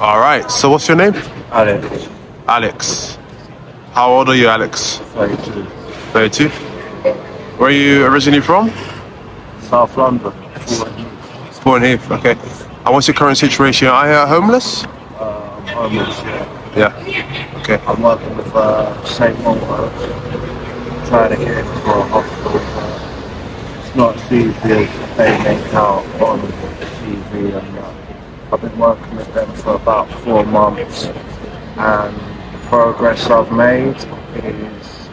All right. So what's your name? Alex, Alex. How old are you, Alex? 32. 32. Where are you originally from? South London, Thornton Heath. Okay. And what's your current situation? Are you homeless? homeless, yeah. Yeah. Okay. I'm working with St. Margaret's, trying to get into a hospital, but it's not as easy as they make out on TV and that. I've been working with them for about 4 months, and the progress I've made is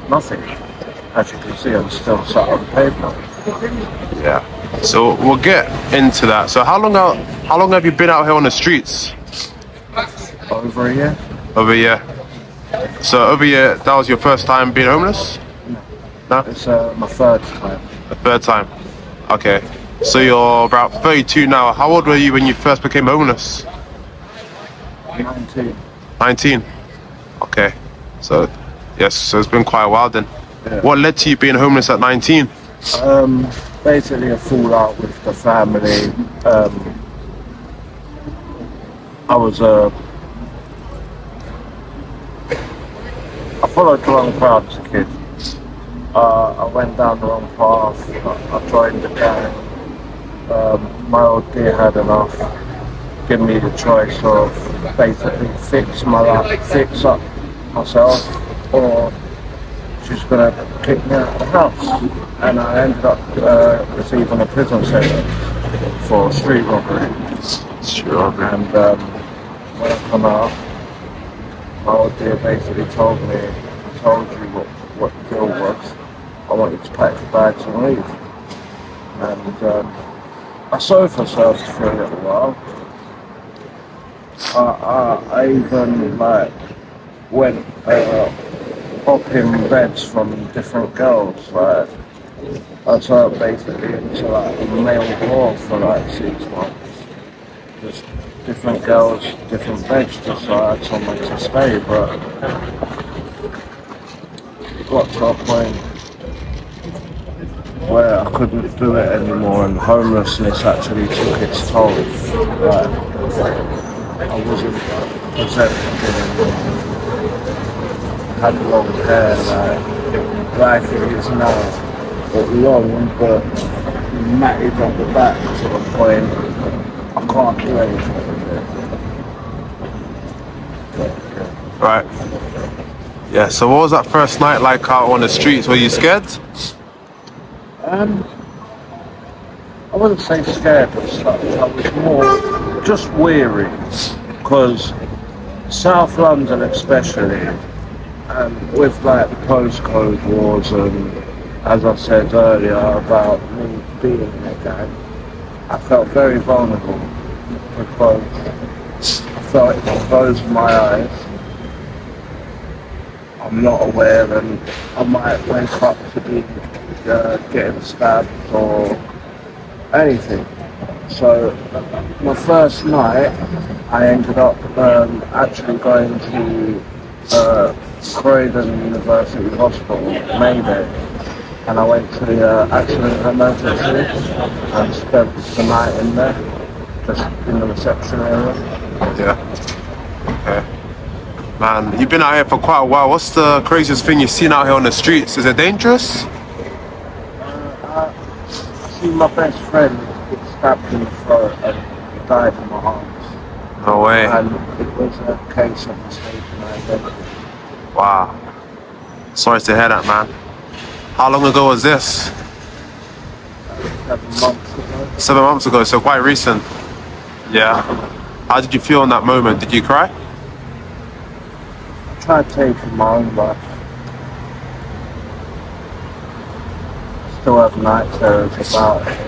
nothing. As you can see, I'm still sat on paper. Yeah. So we'll get into that. So how long have you been out here on the streets? Over a year? Over a year. So over a year, that was your first time being homeless? No? It's my third time. The third time. Okay. So you're about 32 now. How old were you when you first became homeless? 19. 19. Okay. So yes, so it's been quite a while then. Yeah. What led to you being homeless at 19? Basically a fallout with the family. I followed the wrong path as a kid. I went down the wrong path. I joined the gang. My old dear had enough. Give me the choice of basically fix my life, fix up myself, or she's gonna kick me out of the house. And I ended up receiving a prison sentence for street robbery. Sure. And when I come out, my old dear basically told me, I told you what the deal was. I want you to pack your bags and leave. And I sofa-surfed for a little while. I even went popping beds from different girls. I turned basically into a male whore for 6 months. Just different girls, different beds, just so I had somewhere to stay. But it got to a point where I couldn't do it anymore, and homelessness actually took its toll. I wasn't presentable anymore. I had long hair, like it is now, but long, but matted on the back to the point I can't do anything with it. Right. Yeah, so what was that first night like out on the streets? Were you scared? I wouldn't say scared as such. I was more just weary, because South London especially, and with the postcode wars, and as I said earlier about me being in a gang, I felt very vulnerable, because I felt if I closed my eyes, I'm not aware, and I might wake up to be getting stabbed or anything. So my first night, I ended up actually going to Croydon University Hospital, Mayday, and I went to the accident emergency and spent the night in there, just in the reception area. Yeah. Okay. Man, you've been out here for quite a while. What's the craziest thing you've seen out here on the streets? Is it dangerous? I see my best friend get stabbed in the throat and died in my arms. No way. And it was a case of mistaken identity. Wow. Sorry to hear that, man. How long ago was this? 7 months ago. 7 months ago, so quite recent. Yeah. How did you feel in that moment? Did you cry? I tried taking my own life. Still have night terrors about it.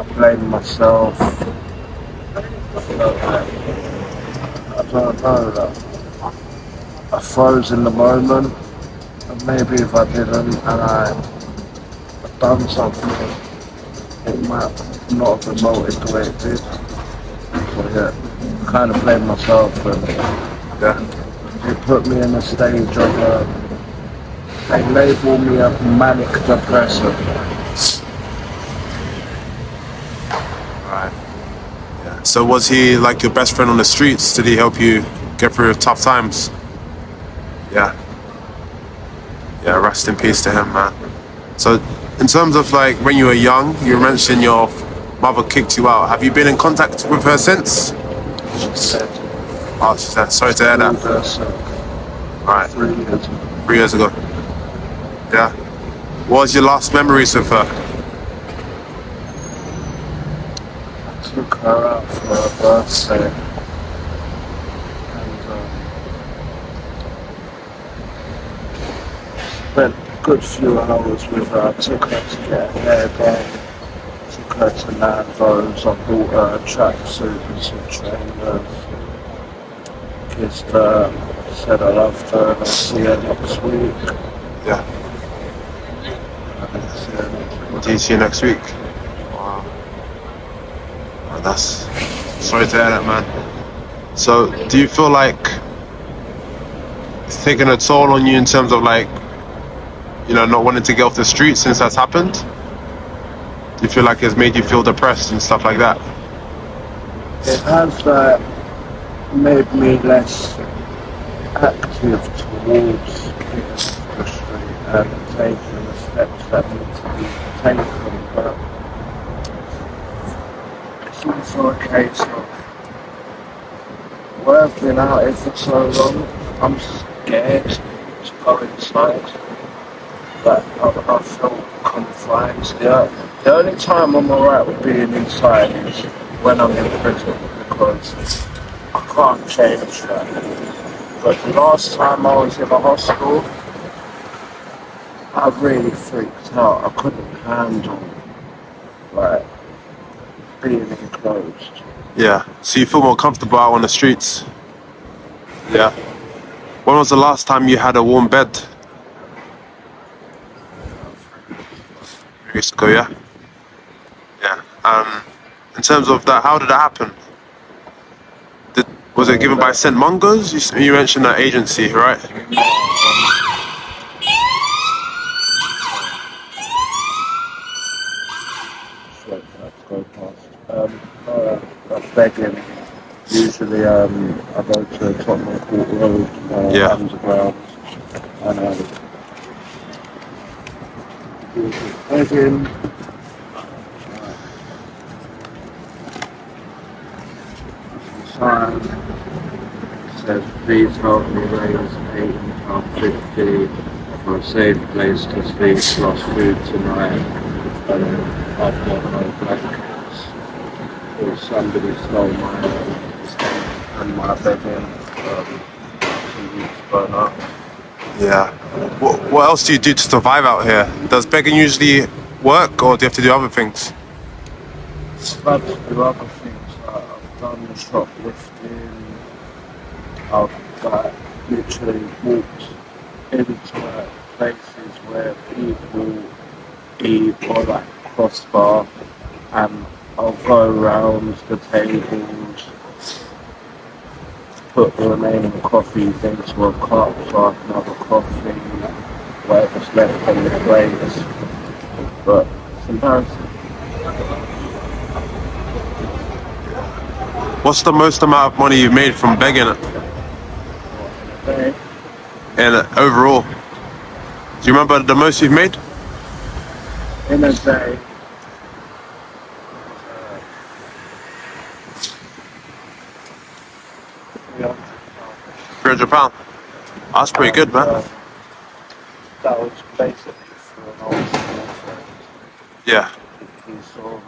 I blame myself. I don't know. I froze in the moment, and maybe if I didn't and I'd done something, it might not have resulted the way it did. So yeah, I kind of blame myself, and it put me in a stage of, they label me a manic depressive. So was he like your best friend on the streets? Did he help you get through tough times? Yeah. Yeah, rest in peace to him, man. So in terms of like when you were young, you mentioned your mother kicked you out. Have you been in contact with her since? She said, Oh, she said, sorry to hear that. Right. 3 years ago. 3 years ago. Yeah. What was your last memories of her? I took her out for her birthday. And spent a good few hours with her. I took her to get her hair done. Took her to Nando's. I bought her a tracksuit and some trainers. Kissed her, said I loved her, and I'll see her next week. Yeah. Do you see you next week? Wow. Oh, that's sorry to hear that, man. So do you feel like it's taken a toll on you in terms of like, you know, not wanting to get off the street since that's happened? Do you feel like it's made you feel depressed and stuff like that? It has made me less active towards getting off the street and taking the steps that need to be taken, but it's also a case of where I've been out here for so long, I'm scared to go inside. But I feel confined here. The only time I'm alright with being inside is when I'm in prison, because I can't change that. But the last time I was in a hospital, I really freaked out. I couldn't handle like being enclosed. Yeah. So you feel more comfortable out on the streets? Yeah. When was the last time you had a warm bed? 3 weeks ago, yeah? Yeah. In terms of that, how did that happen? Was it given by St. Mungo's? You mentioned that agency, right? I'm begging. Usually I go to Thornton Heath Road, Yeah. underground, and begging. Sign says, please help me raise £8.50 for a safe place to sleep plus food tonight. And I've got no blankets. Or somebody stole my and my bedding 2 weeks burn up. Yeah. What else do you do to survive out here? Does begging usually work, or do you have to do other things? I've had to do other things. I've done shoplifting. I've literally walked into places where people eat or like crossbar, and I'll go around the tables, put the remaining coffees into a cup so I can have a coffee, whatever's left on the plates. But it's embarrassing. What's the most amount of money you've made from begging Okay. and overall? Do you remember the most you've made? In a day, £300. That's pretty good, man. that was basically for an old school friend. Yeah. He saw me,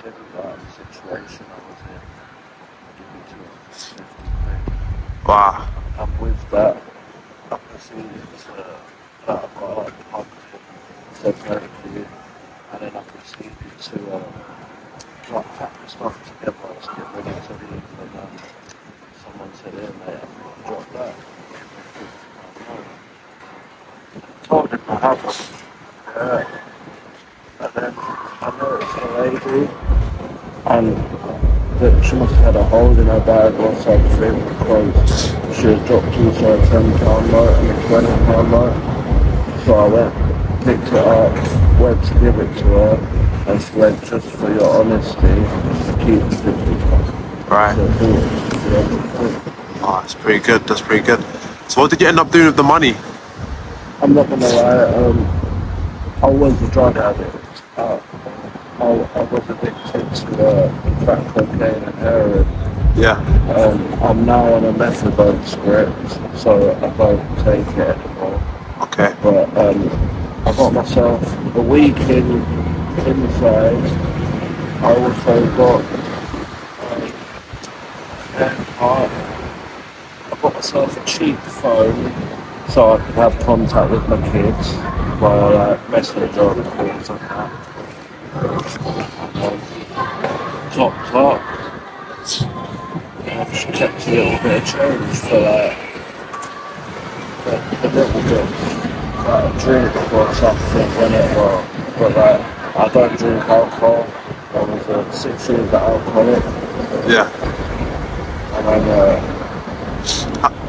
didn't like the situation I was in, give me 250 quid. Wow. And with that, I proceeded to, I got up, hugged him, said thank you, and then I proceeded to like, pack the stuff together to get ready to leave, and someone said, here mate, I think I dropped that, give me £50 note. I told him I haven't, and then I noticed a lady, and that she must have had a hole in her bag or something, because she had dropped also a £10 note and a £20 note. So I went, picked it up, went to give it to her, and she went, just for your honesty, keep the £50. Right. Oh, that's pretty good. That's pretty good. So what did you end up doing with the money? I'm not gonna lie, I was a drug addict. I was addicted to crack cocaine and heroin. Yeah. I'm now on a methadone script, so I don't take it anymore. Okay. But I got myself a week inside. I also got I got myself a cheap phone so I could have contact with my kids via like messenger and calls and that. Topped up. I just kept a little bit of change for like a little bit, like a drink or something whenever. But like I don't drink alcohol. I was a 6 years alcoholic. Yeah. And I'm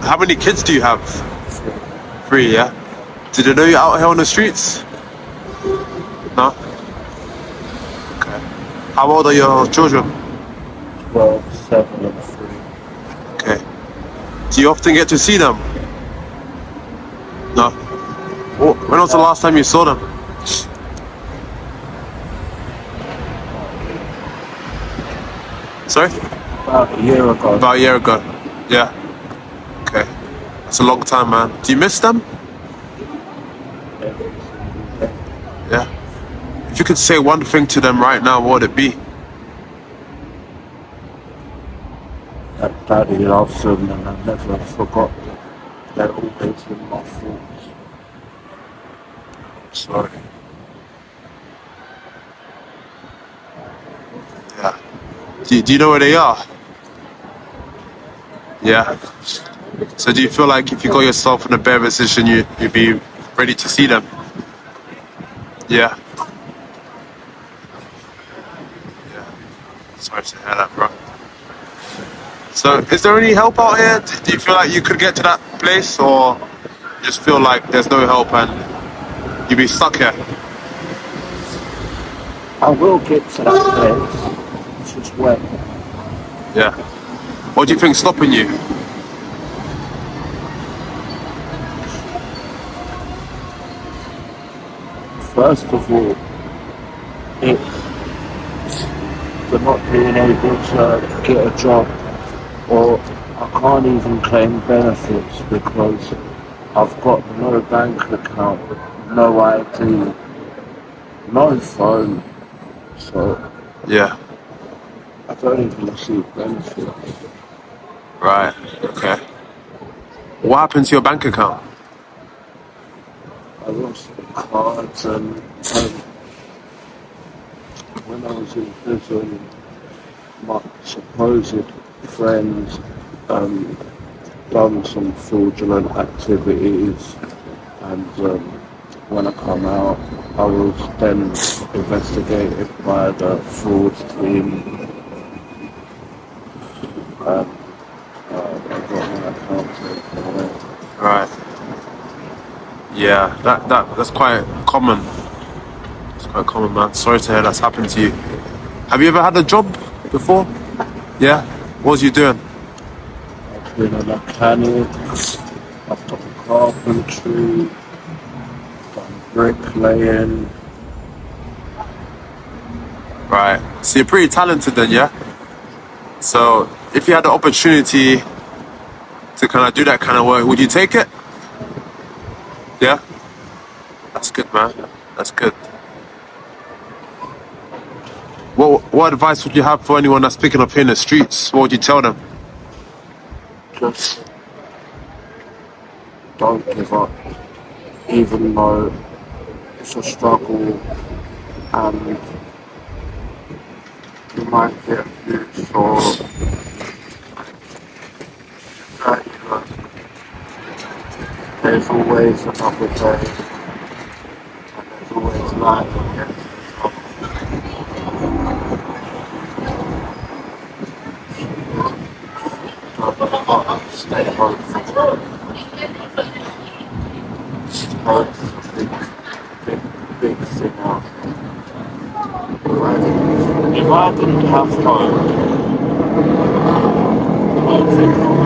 How many kids do you have? 3, yeah? Did they know you out here on the streets? No? Okay. How old are your children? 12, 7 and 3. Okay. Do you often get to see them? No? When was the last time you saw them? Sorry? About a year ago. About a year ago. Yeah. Okay. That's a long time, man. Do you miss them? Yeah. If you could say one thing to them right now, what would it be? That Daddy loves them and I never forgot them. They're always in my thoughts. Sorry. Yeah. Do you know where they are? Yeah. So do you feel like if you got yourself in a better position, you'd be ready to see them? Yeah. Yeah. Sorry to hear that, bro. So is there any help out here? Do you feel like you could get to that place, or you just feel like there's no help and you'd be stuck here? I will get to that place. It's just when. Yeah. What do you think's stopping you? First of all, it's the not being able to get a job, or I can't even claim benefits because I've got no bank account, no ID, no phone, so Yeah. I don't even receive benefits. Right. Okay. What happened to your bank account? I lost the cards and when I was in prison, my supposed friends done some fraudulent activities, and when I come out, I was then investigated by the fraud team. I got my account taken away. Right. Yeah, that's quite common. It's quite common, man. Sorry to hear that's happened to you. Have you ever had a job before? Yeah? What was you doing? I've been a mechanic, I've done carpentry, done bricklaying. Right. So you're pretty talented then, yeah? So if you had the opportunity to kind of do that kind of work, would you take it? Yeah? That's good, man. That's good. What advice would you have for anyone that's picking up here in the streets? What would you tell them? Just don't give up, even though it's a struggle and you might get abused or there's always another day and there's always light at the end of the tunnel. Don't give up, stay hopeful. Hope is a big thing out there. If I didn't have hope, don't think I'll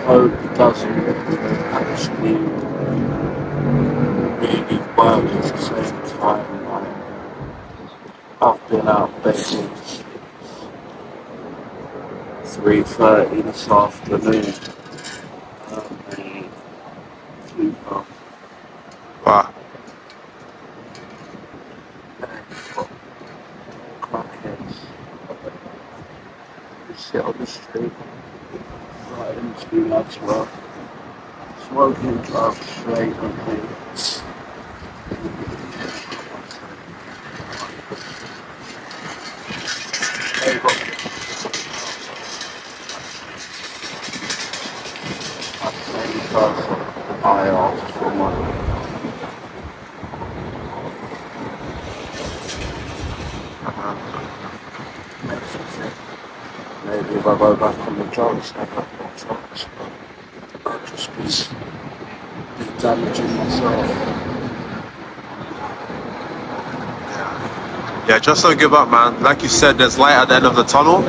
hope it doesn't actually really work at the same time. Like, I've been out bed since 3:30 this afternoon. People Wow. crackheads who sit on the street right into me as well. Smoking drugs straight on me. They got that same person I asked for money. Makes me think maybe if I go back on the drugs, I have no drugs, but I'll just be damaging myself. Yeah, just don't give up, man. Like you said, there's light at the end of the tunnel.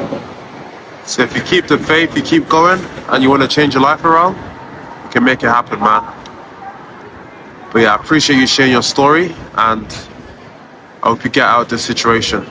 So if you keep the faith, you keep going, and you want to change your life around, you can make it happen, man. But yeah, I appreciate you sharing your story, and I hope you get out of this situation.